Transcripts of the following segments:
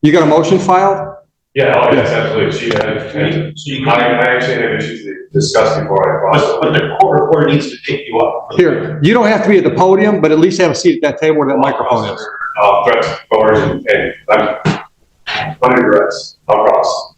You got a motion filed? Yeah, oh yes, absolutely. I actually had issues to discuss before I crossed. But the court reporter needs to take you up. Here, you don't have to be at the podium, but at least have a seat at that table where that microphone is. Threats, coercion, and I'm under duress. I'll cross.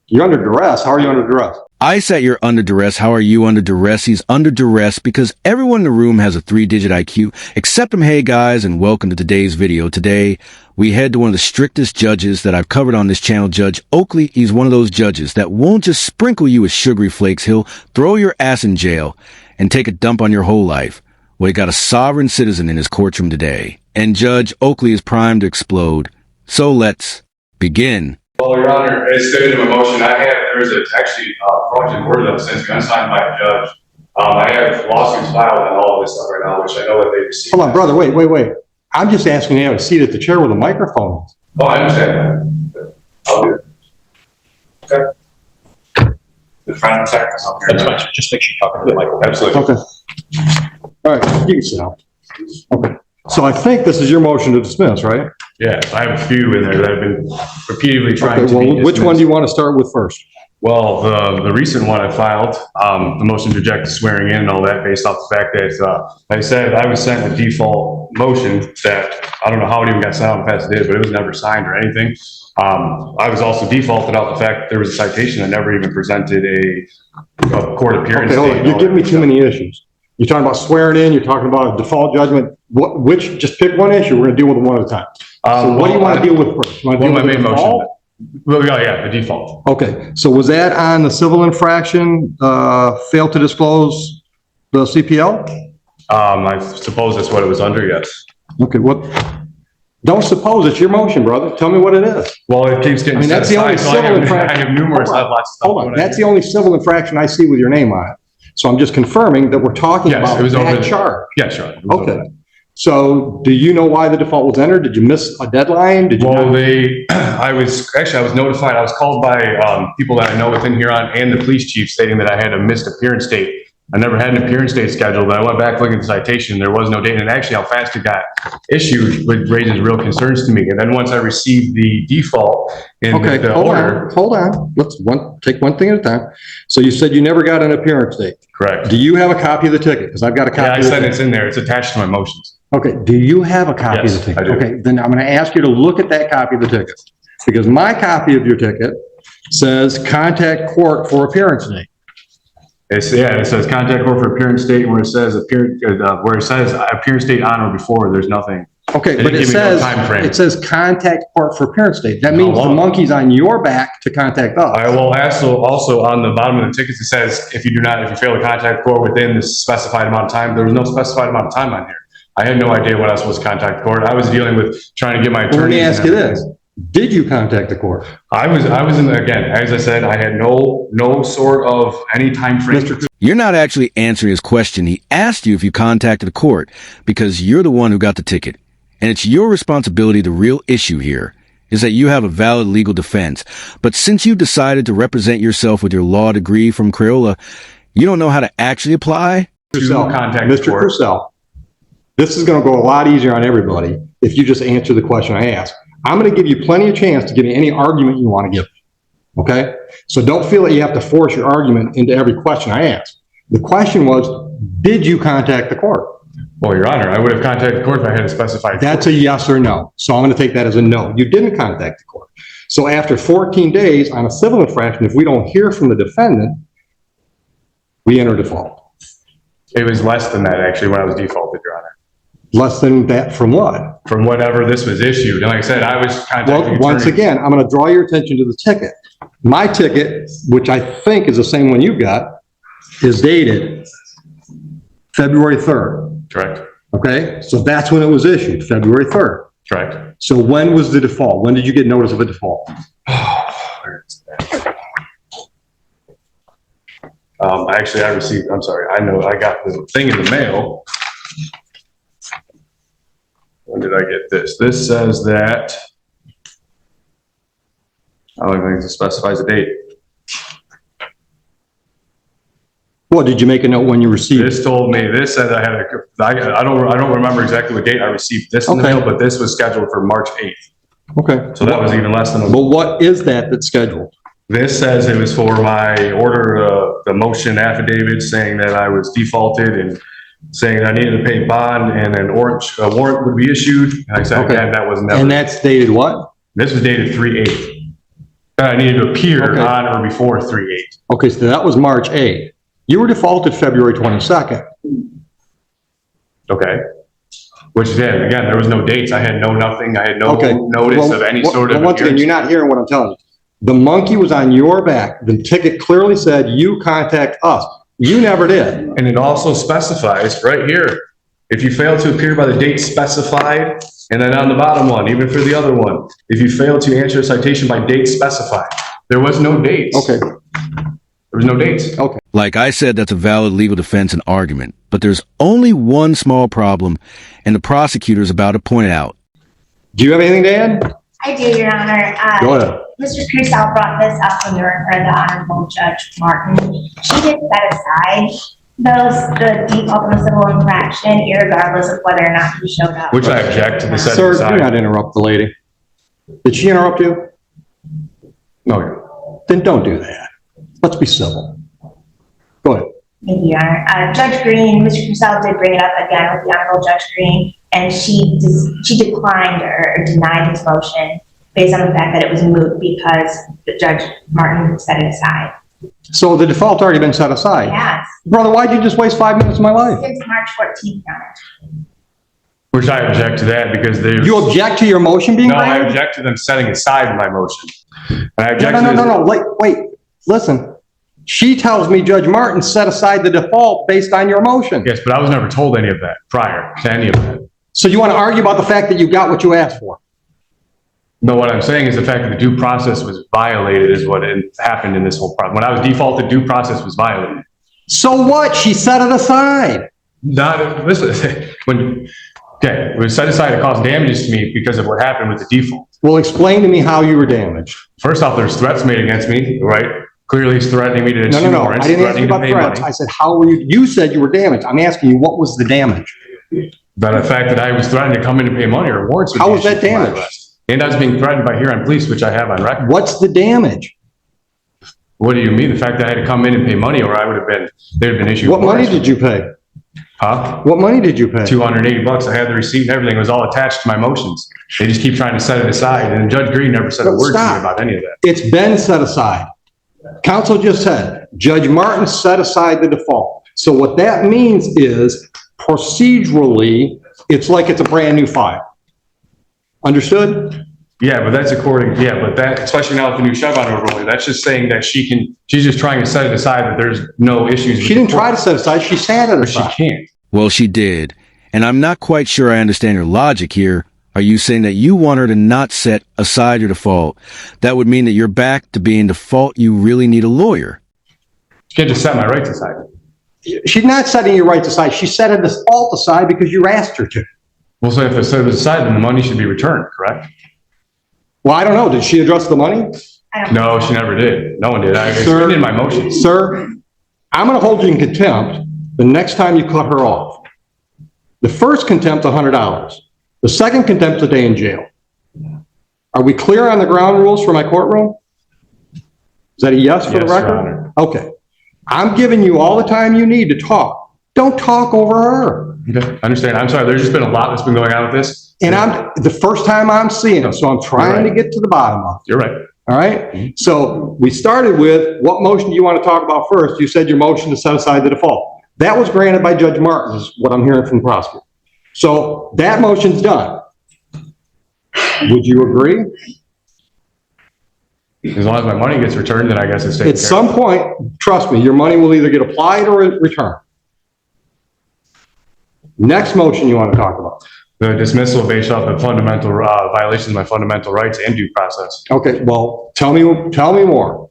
You're under duress. How are you under duress? I said you're under duress. How are you under duress? He's under duress because everyone in the room has a 3-digit IQ, except him. Hey guys, and welcome to today's video. Today, we head to one of the strictest judges that I've covered on this channel, Judge Oakley. He's one of those judges that won't just sprinkle you with sugary flakes. He'll throw your ass in jail and take a dump on your whole life. Well, he got a sovereign citizen in his courtroom today, and Judge Oakley is primed to explode. So let's begin. Well, Your Honor, as stated in my motion, there's actually fraudulent word that was sent to me unsigned by a judge. I have lawsuits filed on all of this stuff right now, which I know that they received. Hold on, brother, wait. I'm just asking you to have a seat at the chair with a microphone. Oh, I understand that. I'll do it. Okay. The front seconds up here. That's fine. Just make sure you're talking to the microphone. Absolutely. Okay. All right, you can sit down. Okay. So I think this is your motion to dismiss, right? Yeah, I have a few in there that I've been repeatedly trying to be dismissed. Which one do you want to start with first? Well, the recent one I filed, the motion to reject the swearing in and all that, based off the fact that, like I said, I was sent a default motion that I don't know how it even got sent out past the day, but it was never signed or anything. I was also defaulted out the fact that there was a citation that never even presented a court appearance. Okay, hold on. You're giving me too many issues. You're talking about swearing in, you're talking about a default judgment. Just pick one issue. We're going to deal with them one at a time. So what do you want to deal with first? Well, my main motion. Well, yeah, the default. Okay, so was that on the civil infraction, failed to disclose the CPL? I suppose that's what it was under, yes. Okay, don't suppose, it's your motion, brother. Tell me what it is. Well, it keeps getting that's the only civil infraction. I have numerous, I have lots of stuff. Hold on, that's the only civil infraction I see with your name on it. So I'm just confirming that we're talking about that charge. Yeah, sure. Okay. So do you know why the default was entered? Did you miss a deadline? Did you I was notified. I was called by people that I know within Huron and the police chief stating that I had a missed appearance date. I never had an appearance date scheduled, but I went back looking at the citation. There was no date, and actually how fast it got issued raises real concerns to me. And then once I received the default in the order. Hold on. Let's take one thing at a time. So you said you never got an appearance date. Correct. Do you have a copy of the ticket? Because I've got a copy. Yeah, I said it's in there. It's attached to my motions. Okay. Do you have a copy of the ticket? I do. Okay. Then I'm going to ask you to look at that copy of the ticket, because my copy of your ticket says contact court for appearance date. It says contact court for appearance date, where it says appearance date on or before. There's nothing. Okay, but it says contact court for appearance date. That means the monkey's on your back to contact us. I will also on the bottom of the tickets, it says if you fail to contact court within the specified amount of time. There was no specified amount of time on here. I had no idea what I was supposed to contact the court. I was dealing with trying to get my attorney. Let me ask you this. Did you contact the court? I was again, as I said, I had no sort of any time frame. You're not actually answering his question. He asked you if you contacted the court because you're the one who got the ticket. And it's your responsibility. The real issue here is that you have a valid legal defense. But since you decided to represent yourself with your law degree from Crayola, you don't know how to actually apply. Mr. Purcell, this is going to go a lot easier on everybody if you just answer the question I asked. I'm going to give you plenty of chance to give me any argument you want to give. Okay? So don't feel that you have to force your argument into every question I ask. The question was, did you contact the court? Well, Your Honor, I would have contacted the court if I had a specified. That's a yes or no. So I'm going to take that as a no. You didn't contact the court. So after 14 days on a civil infraction, if we don't hear from the defendant, we enter default. It was less than that, actually, when I was defaulted, Your Honor. Less than that from what? From whatever this was issued. And like I said, I was contacting. Well, once again, I'm going to draw your attention to the ticket. My ticket, which I think is the same one you got, is dated February 3rd. Correct. Okay, so that's when it was issued, February 3rd. Correct. So when was the default? When did you get notice of a default? Actually, I know I got the thing in the mail. When did I get this? This says that, I don't think it specifies a date. What, did you make a note when you received it? This said I don't remember exactly what date I received this in the mail, but this was scheduled for March 8th. Okay. So that was even less than a But what is that that's scheduled? This says it was for my order, the motion affidavit saying that I was defaulted and saying that I needed to pay bond and an warrant would be issued. And I said, Okay. again, that was never. And that's dated what? This was dated 3/8. And I needed to appear Okay. on or before 3/8. Okay, so that was March 8th. You were defaulted February 22nd. Okay. Which then, again, there was no dates. I had no nothing. I had no Okay. notice Well, of any well, sort of. well, once again, you're not hearing what I'm telling you. The monkey was on your back. The ticket clearly said you contact us. You never did. And it also specifies right here, if you fail to appear by the date specified, and then on the bottom one, even for the other one, if you fail to answer a citation by date specified, there was no dates. Okay, There was no dates. okay. Like I said, that's a valid legal defense and argument, but there's only one small problem, and the prosecutor's about to point it out. Do you have anything to add? I do, Your Honor. Go ahead. Mr. Purcell brought this up when you were in the Honorable Judge Martin. She did set aside the default in the civil infraction, irregardless of whether or not he showed up. Which I object to the setting Sir, aside. do not interrupt the lady. Did she interrupt you? No, Then don't do that. Let's be civil. Go ahead. Thank you, Your Honor. Judge Green, Mr. Purcell did bring it up again with the Honorable Judge Green, and she declined or denied his motion based on the fact that it was moot because the Judge Martin set it aside. So the default's already been set aside. Yes, Brother, why'd you just waste 5 minutes of my life? since March 14th, Your Honor. which I object to that because there's. You object to your motion being No, I granted? object to them setting aside my motion. And I No, object no, to no, this. no, no, wait, listen. She tells me Judge Martin set aside the default based on your motion. Yes, but I was never told any of that prior to any of that. So you want to argue about the fact that you got what you asked for? No, what I'm saying is the fact that the due process was violated is what happened in this whole problem. When I was defaulted, due process was violated. So what? She set it aside. Not, listen, okay, it was set aside to cause damages to me because of what happened with the default. Well, explain to me how you were damaged. First off, there's threats made against me, right? Clearly he's threatening me to No, issue no, no. I warrants, didn't ask you threatening to about pay threats. money. I said, how were you? You said you were damaged. I'm asking you, what was the damage? But the fact that I was threatened to come in and pay money or warrants. would How be was that issued for my damage? arrest. And I was being threatened by Huron Police, which I have on record. What's the damage? What do you mean? The fact that I had to come in and pay money or I would have been, they'd have been issued. What money warrants. did you pay? Huh? What money did you pay? $280. I had the receipt and everything. It was all attached to my motions. They just keep trying to set it aside. And Judge Green never said a But word to me stop. about any of that. It's been set aside. Counsel just said, Judge Martin set aside the default. So what that means is procedurally, it's like it's a brand new file. Understood? Yeah, but that's according, yeah, but that, especially now with the new Chevron overlay, that's just saying that she's just trying to set it aside that there's no issues. She didn't try to set aside, she sat it But she aside. can't. Well, she did. And I'm not quite sure I understand your logic here. Are you saying that you want her to not set aside your default? That would mean that you're back to being default. You really need a lawyer. She can't just set my rights aside. She's not setting your rights aside, she set a default aside because you asked her to. Well, so if it's set aside, then the money should be returned, correct? Well, I don't know, did she address the money? I don't No, she never did. No one did. I Sir. explained in my motions. Sir, I'm gonna hold you in contempt the next time you cut her off. The first contempt, $100. The second contempt, a day in jail. Are we clear on the ground rules for my courtroom? Is that a yes for the Yes, Your record? Honor. Okay. I'm giving you all the time you need to talk. Don't talk over her. Okay, understand. I'm sorry. There's just been a lot that's been going on with this. And I'm, the first time I'm seeing it, so I'm trying to right. get to the bottom of it. You're right. All right? So we started with, what motion do you want to talk about first? You said your motion to set aside the default. That was granted by Judge Martin, is what I'm hearing from the prosecutor. So that motion's done. Would you agree? As long as my money gets returned, then I guess it's taken At care some of. point, trust me, your money will either get applied or returned. Next motion you want to talk about. The dismissal based off the fundamental violations of my fundamental rights and due process. Okay, well, tell me more.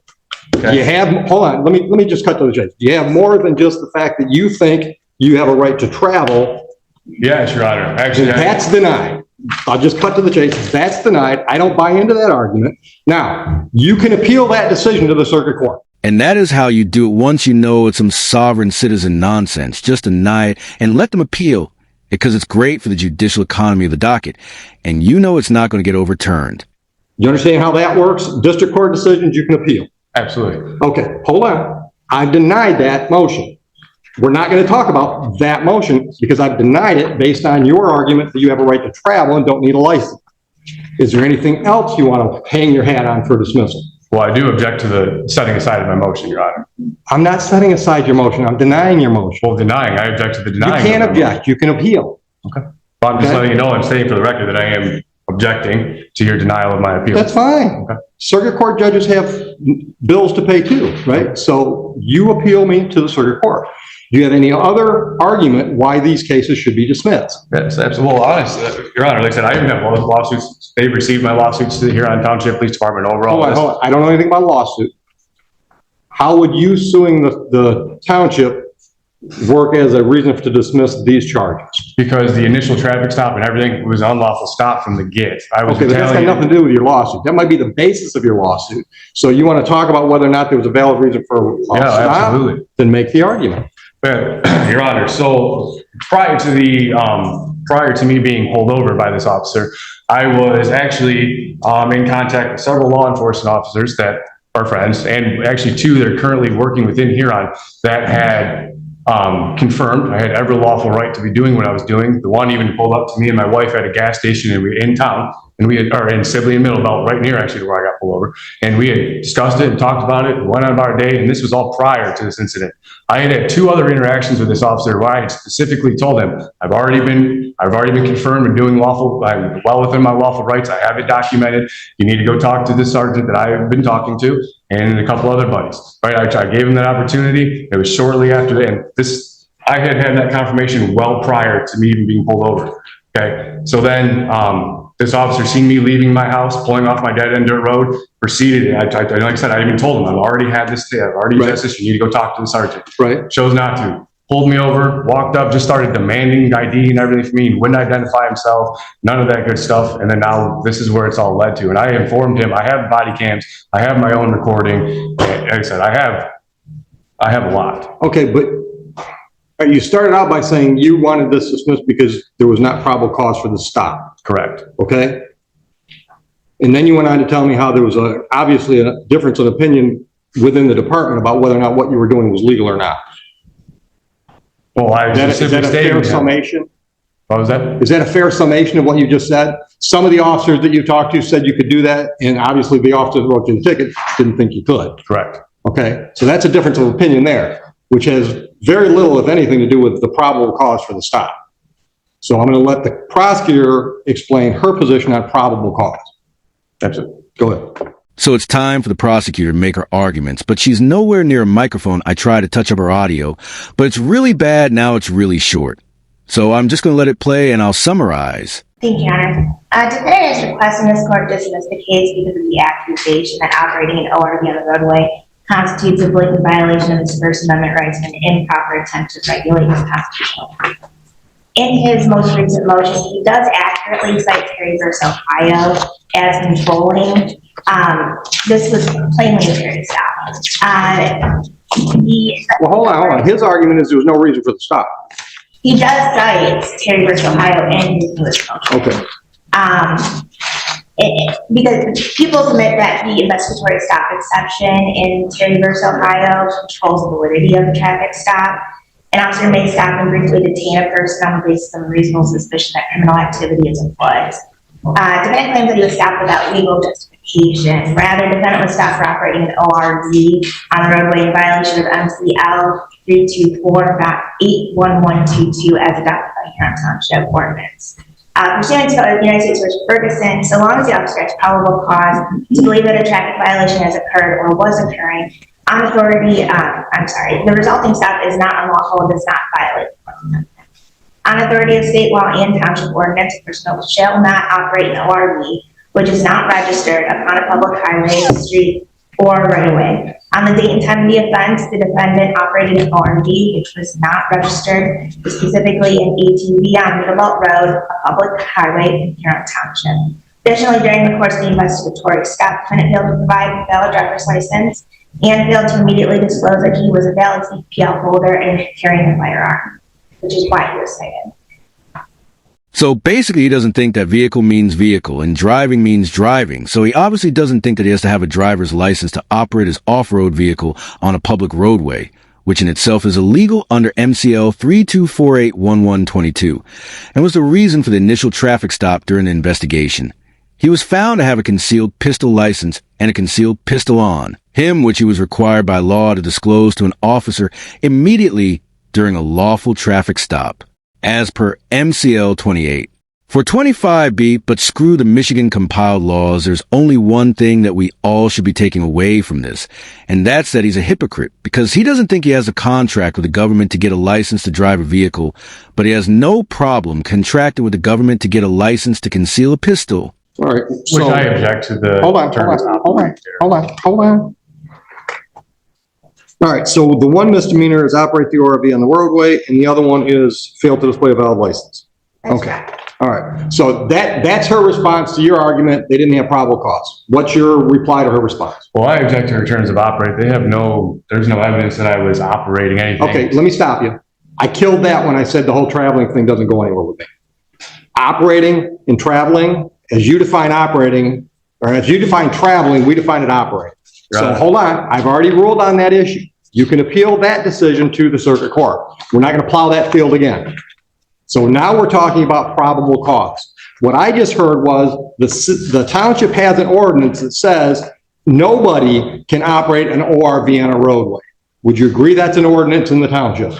Do you have, hold on, let me just cut to the chase. Do you have more than just the fact that you think you have a right to travel? Yes, Your Honor. Actually, That's denied. I'll just cut to the chase. That's denied. I don't buy into that argument. Now, you can appeal that decision to the circuit court. And that is how you do it once you know it's some sovereign citizen nonsense. Just deny it and let them appeal, because it's great for the judicial economy of the docket. And you know it's not going to get overturned. You understand how that works? District court decisions you can appeal. Absolutely. Okay, hold on. I denied that motion. We're not going to talk about that motion because I've denied it based on your argument that you have a right to travel and don't need a license. Is there anything else you want to hang your hat on for dismissal? Well, I do object to the setting aside of my motion, Your Honor. I'm not setting aside your motion. I'm denying your motion. Well, denying, I object to the You denying. can't object. You can appeal. Okay. Well, I'm just Okay. letting you know, I'm stating for the record that I am objecting to your denial of my appeal. That's fine. Okay. Circuit court judges have bills to pay too, right? So you appeal me to the circuit court. Do you have any other argument why these cases should be dismissed? Yes, absolutely. Well, honestly, Your Honor, like I said, I even have both lawsuits. They've received my lawsuits to the Huron Township Police Department overall. Hold on. I don't know anything about lawsuit. How would you suing the township work as a reason to dismiss these charges? Because the initial traffic stop and everything was unlawful stop from the get. I was Okay, but that's got retaliating. nothing to do with your lawsuit. That might be the basis of your lawsuit. So you want to talk about whether or not there was a valid reason for a Yeah, stop? absolutely. Then make the argument. Your Honor, so prior to me being pulled over by this officer, I was actually in contact with several law enforcement officers that are friends, and actually two that are currently working within Huron that had confirmed I had every lawful right to be doing what I was doing. The one even pulled up to me and my wife at a gas station, and we were in town, and we are in Sibley and Middlebelt, right near actually where I got pulled over. And we had discussed it and talked about it, went on about our day, and this was all prior to this incident. I had two other interactions with this officer where I had specifically told him, I've already been confirmed and doing lawful, I'm well within my lawful rights. I have it documented. You need to go talk to the sergeant that I have been talking to and a couple other buddies, right? I gave him that opportunity. It was shortly after that. And I had that confirmation well prior to me even being pulled over. Okay. So then, this officer seen me leaving my house, pulling off my dead end dirt road, proceeded. Like I said, I even told him, I've already had this, I've already Right. addressed this. You need to go talk to the sergeant. Right. Chose not to. Pulled me over, walked up, just started demanding ID and everything from me, and wouldn't identify himself, none of that good stuff. And then now this is where it's all led to. And I informed him, I have body cams, I have my own recording. Like I said, I have a lot. Okay, but you started out by saying you wanted this dismissed because there was not probable cause for the stop, Correct. okay? And then you went on to tell me how there was obviously a difference of opinion within the department about whether or not what you were doing was legal or not. Well, I Is that a specifically fair stated. summation? What was that? Is that a fair summation of what you just said? Some of the officers that you talked to said you could do that, and obviously the officer that wrote you the ticket didn't think you could. Correct. Okay, so that's a difference of opinion there, which has very little, if anything, to do with the probable cause for the stop. So I'm going to let the prosecutor explain her position on probable cause. That's it. Go ahead. So it's time for the prosecutor to make her arguments, but she's nowhere near a microphone. I try to touch up her audio, but it's really bad. Now it's really short. So I'm just going to let it play and I'll summarize. Thank you, Your Honor. Defendant is requesting this court dismiss the case because of the accusation that operating an ORV on the roadway constitutes a blatant violation of his First Amendment rights and an improper attempt to regulate his constitutional rights. In his most recent motion, he does accurately cite Terry v. Ohio as controlling. This was plainly a Terry stop. Well, hold on. His argument is there was no reason for the stop. He does cite Terry v. Ohio in his newest motion. Okay. Because people submit that the investigatory stop exception in Terry v. Ohio controls the validity of the traffic stop. An officer may stop and briefly detain a person on the basis of a reasonable suspicion that criminal activity is afoot. Defendant claims that he was stopped without legal justification. Rather, defendant was stopped for operating an ORV on the roadway in violation of MCL 324.81122 as adopted by Huron Township ordinance. Pursuant to United States v. Ferguson, so long as the officer has probable cause to believe that a traffic violation has occurred or was occurring, the resulting stop is not unlawful and does not violate the Fourth Amendment. On authority of state law and township ordinance, a person shall not operate an ORV which is not registered upon a public highway, street, or right of way. On the date and time of the offense, the defendant operated an ORV which was not registered, specifically an ATV on Middlebelt Road, a public highway in Huron Township. Additionally, during the course of the investigatory stop, defendant failed to provide a valid driver's license and failed to immediately disclose that he was a valid CPL holder and carrying a firearm, which is why he was cited. So basically, he doesn't think that vehicle means vehicle and driving means driving. So he obviously doesn't think that he has to have a driver's license to operate his off-road vehicle on a public roadway, which in itself is illegal under MCL 32481122, and was the reason for the initial traffic stop during the investigation. He was found to have a concealed pistol license and a concealed pistol on him, which he was required by law to disclose to an officer immediately during a lawful traffic stop, as per MCL 28. For 25B, but screw the Michigan compiled laws, there's only one thing that we all should be taking away from this, and that's that he's a hypocrite, because he doesn't think he has a contract with the government to get a license to drive a vehicle, but he has no problem contracting with the government to get a license to conceal a pistol. All right. Which So, I object to the hold on. All right, so the one misdemeanor is operate the ORV on the roadway, and the other one is fail to display a valid license. That's Okay. correct. All right, so that's her response to your argument. They didn't have probable cause. What's your reply to her response? Well, I object to her terms of operate. There's no evidence that I was operating anything. Okay, let me stop you. I killed that when I said the whole traveling thing doesn't go anywhere with me. Operating and traveling, as you define operating, or as you define traveling, we define it operating. So Right. hold on, I've already ruled on that issue. You can appeal that decision to the circuit court. We're not gonna plow that field again. So now we're talking about probable cause. What I just heard was the township has an ordinance that says nobody can operate an ORV on a roadway. Would you agree that's an ordinance in the township?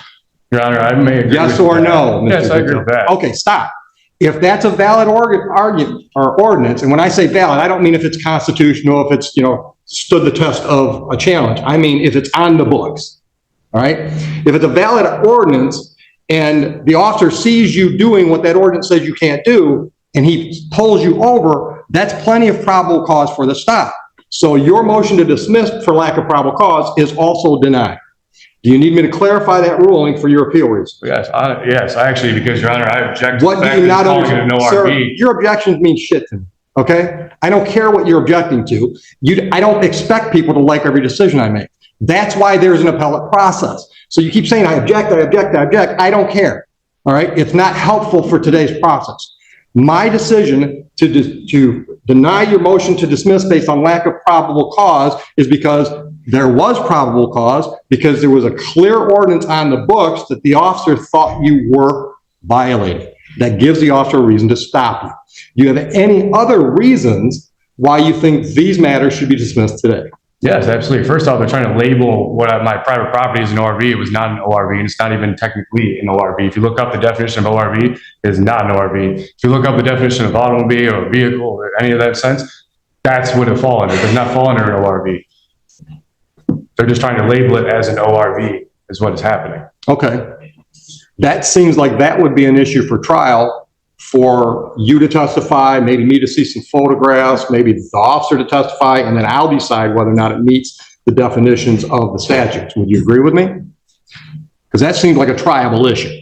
Your Honor, I may agree. Yes with or that. no? Mr. Yes, I agree Victor? with that. Okay, stop. If that's a valid argument or ordinance, and when I say valid, I don't mean if it's constitutional, if it's, stood the test of a challenge. I mean, if it's on the books, all right? If it's a valid ordinance and the officer sees you doing what that ordinance says you can't do, and he pulls you over, that's plenty of probable cause for the stop. So your motion to dismiss for lack of probable cause is also denied. Do you need me to clarify that ruling for your appeal reasons? Yes, I actually, because Your Honor, I object to What the do fact you that not it's calling it an Sir, ORV. your objections mean shit to me, okay? I don't care what you're objecting to. I don't expect people to like every decision I make. That's why there's an appellate process. So you keep saying, I object, I object, I object. I don't care, all right? It's not helpful for today's process. My decision to deny your motion to dismiss based on lack of probable cause is because there was probable cause, because there was a clear ordinance on the books that the officer thought you were violating. That gives the officer a reason to stop you. Do you have any other reasons why you think these matters should be dismissed today? Yes, absolutely. First off, they're trying to label my private property as an ORV. It was not an ORV, and it's not even technically an ORV. If you look up the definition of ORV, it is not an ORV. If you look up the definition of automobile or vehicle or any of that sense, that's what it falls under. It does not fall under an ORV. They're just trying to label it as an ORV is what is happening. Okay. That seems like that would be an issue for trial for you to testify, maybe me to see some photographs, maybe the officer to testify, and then I'll decide whether or not it meets the definitions of the statutes. Would you agree with me? Because that seems like a triable issue.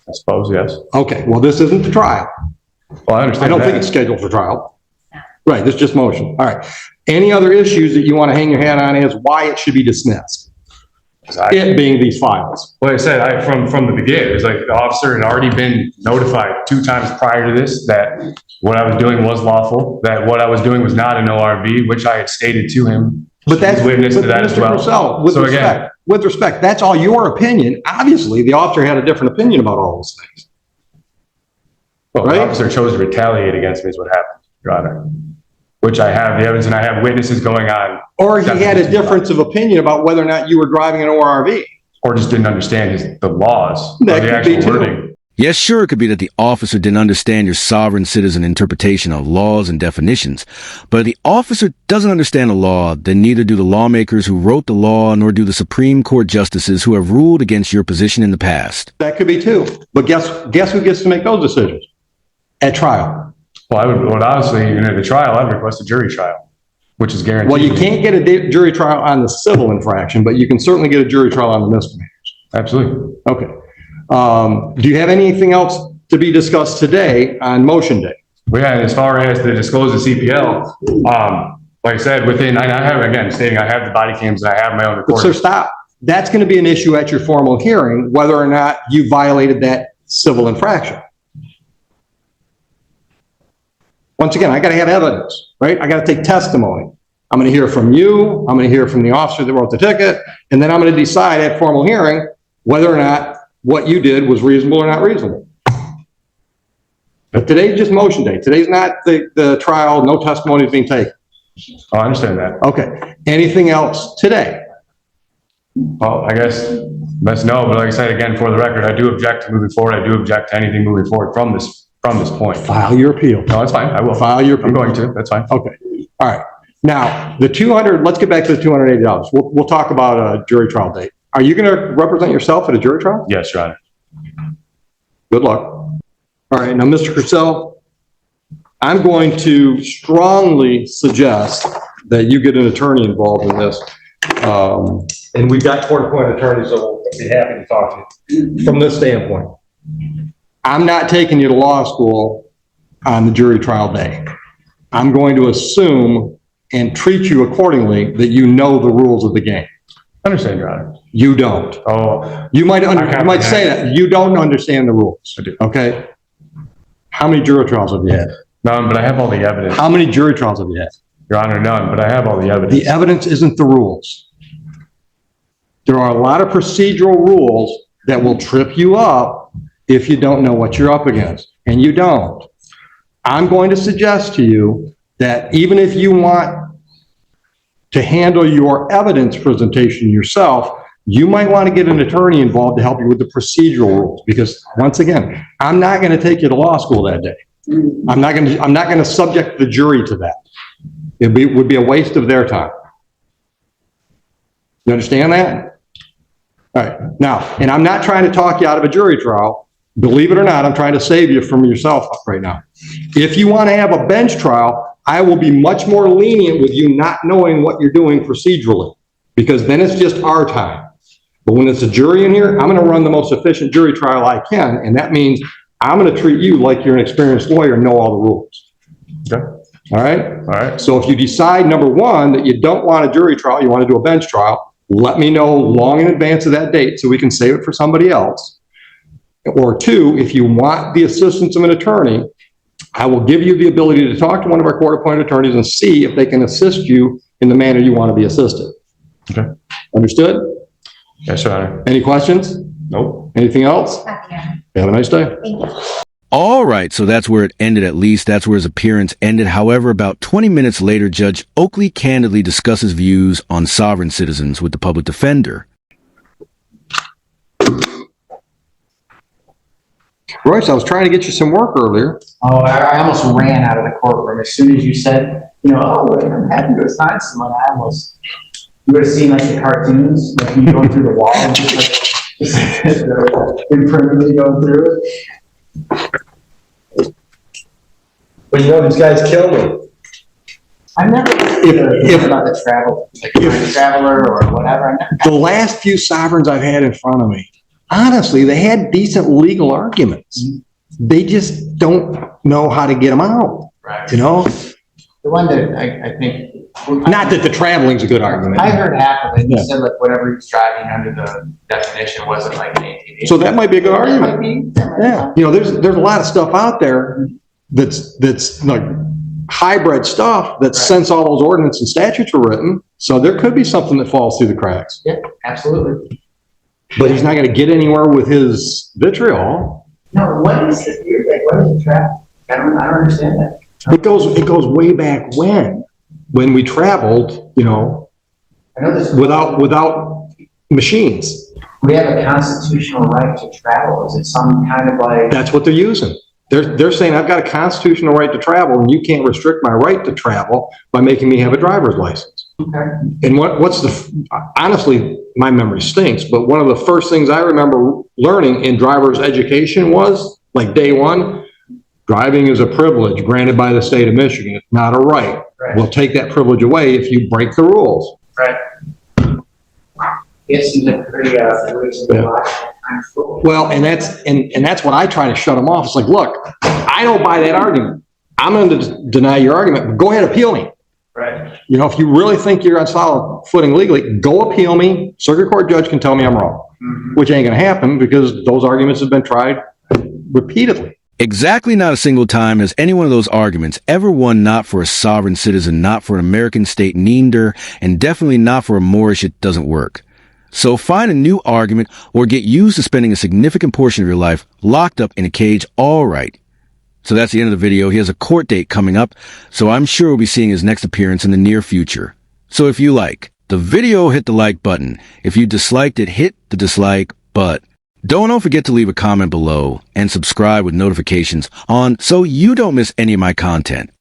I suppose, yes. Okay, well, this isn't the trial. Well, I understand I don't that. think it's scheduled for trial. Right, this is just motion. All right. Any other issues that you want to hang your hat on as why it should be dismissed? It being these files. Like I said, from the beginning, it's like the officer had already been notified 2 times prior to this that what I was doing was lawful, that what I was doing was not an ORV, which I had stated to him. But that's He's witness to that as Mr. well. Purcell, with So respect, again, with respect, that's all your opinion. Obviously, the officer had a different opinion about all those things. well, right? the officer chose to retaliate against me is what happened, Your Honor. Which I have the evidence and I have witnesses going on. Or he had a difference of opinion about whether or not you were driving an ORV. Or just didn't understand the laws or That the could be actual too. wording. Yes, sure, it could be that the officer didn't understand your sovereign citizen interpretation of laws and definitions. But if the officer doesn't understand the law, then neither do the lawmakers who wrote the law, nor do the Supreme Court justices who have ruled against your position in the past. That could be too. But guess who gets to make those decisions? At trial. Well, honestly, even at a trial, I'd request a jury trial, which is guaranteed. Well, you can't get a jury trial on the civil infraction, but you can certainly get a jury trial on the misdemeanors. Absolutely. Okay. Do you have anything else to be discussed today on motion day? Well, yeah, and as far as the disclosed CPL, like I said, I have, again, stating I have the body cams and I have my own But sir, recording. stop. That's going to be an issue at your formal hearing, whether or not you violated that civil infraction. Once again, I gotta have evidence, right? I gotta take testimony. I'm gonna hear from you, I'm gonna hear from the officer that wrote the ticket, and then I'm gonna decide at formal hearing whether or not what you did was reasonable or not reasonable. But today's just motion day. Today's not the trial, no testimony is being taken. Oh, I understand that. Okay, anything else today? Well, I guess that's no, but like I said, again, for the record, I do object to moving forward. I do object to anything moving forward from this point. File your appeal. No, that's fine. I will. File your appeal. I'm going to. That's fine. Okay, all right. Now, the 200, let's get back to the $280. We'll talk about a jury trial date. Are you gonna represent yourself at a jury trial? Yes, Your Honor. Good luck. All right, now, Mr. Purcell, I'm going to strongly suggest that you get an attorney involved in this. And we've got court-appointed attorneys that will be happy to talk to you from this standpoint. I'm not taking you to law school on the jury trial day. I'm going to assume and treat you accordingly that you know the rules of the game. I understand, Your Honor. You don't. Oh, You might say that. You don't understand the rules. I do. Okay? How many jury trials have you had? none, but I have all the evidence. How many jury trials have you had? Your Honor, none, but I have all the evidence. The evidence isn't the rules. There are a lot of procedural rules that will trip you up if you don't know what you're up against, and you don't. I'm going to suggest to you that even if you want to handle your evidence presentation yourself, you might want to get an attorney involved to help you with the procedural rules, because once again, I'm not going to take you to law school that day. I'm not going to subject the jury to that. It would be a waste of their time. You understand that? All right. Now, and I'm not trying to talk you out of a jury trial. Believe it or not, I'm trying to save you from yourself right now. If you want to have a bench trial, I will be much more lenient with you not knowing what you're doing procedurally, because then it's just our time. But when it's a jury in here, I'm going to run the most efficient jury trial I can, and that means I'm going to treat you like you're an experienced lawyer and know all the rules. Okay. All right? All right. So if you decide, number one, that you don't want a jury trial, you want to do a bench trial, let me know long in advance of that date so we can save it for somebody else. Or two, if you want the assistance of an attorney, I will give you the ability to talk to one of our court-appointed attorneys and see if they can assist you in the manner you want to be assisted. Okay. Understood? Yes, Your Honor. Any questions? Nope. Anything else? Nothing. Have a nice day. Thank you. All right, so that's where it ended. At least that's where his appearance ended. However, about 20 minutes later, Judge Oakley candidly discusses views on sovereign citizens with the public defender. Royce, I was trying to get you some work earlier. Oh, I almost ran out of the courtroom as soon as you said, I'm happy to assign someone. You would have seen like the cartoons, like you going through the wall and just like impermanently going through it. But these guys kill me. I've never heard about the travel, like time traveler or whatever. The last few sovereigns I've had in front of me, honestly, they had decent legal arguments. They just don't know how to get them out. Right. The one that I think. Not that the traveling's a good argument. I heard half of it. Yeah. You said like whatever he was driving under the definition wasn't like an ATV. So that might be a good That argument. might be. Yeah, there's a lot of stuff out there that's like hybrid stuff that since all those ordinances and statutes were written, so there could be something that falls through the cracks. Yeah, absolutely. But he's not going to get anywhere with his vitriol. No, what is it? What is the trap? I don't understand that. It goes way back when we traveled, I know this. without machines. We have a constitutional right to travel. Is it some kind of like? That's what they're using. They're saying I've got a constitutional right to travel, and you can't restrict my right to travel by making me have a driver's license. Okay. And honestly, my memory stinks, but one of the first things I remember learning in driver's education was, like day one, driving is a privilege granted by the state of Michigan. It's not a right. Right. We'll take that privilege away if you break the rules. Right. Yes, you look pretty reasonable. Well, and that's what I try to shut them off. It's like, look, I don't buy that argument. I'm going to deny your argument, but go ahead, appeal me. Right. If you really think you're on solid footing legally, go appeal me. Circuit court judge can tell me I'm wrong, which ain't going to happen because those arguments have been tried repeatedly. Exactly not a single time has any one of those arguments ever won not for a sovereign citizen, not for an American state neither, and definitely not for a Moorish it doesn't work. So find a new argument or get used to spending a significant portion of your life locked up in a cage, all right. So that's the end of the video. He has a court date coming up, so I'm sure we'll be seeing his next appearance in the near future. So if you like the video, hit the like button. If you disliked it, hit the dislike button. Don't forget to leave a comment below and subscribe with notifications on so you don't miss any of my content.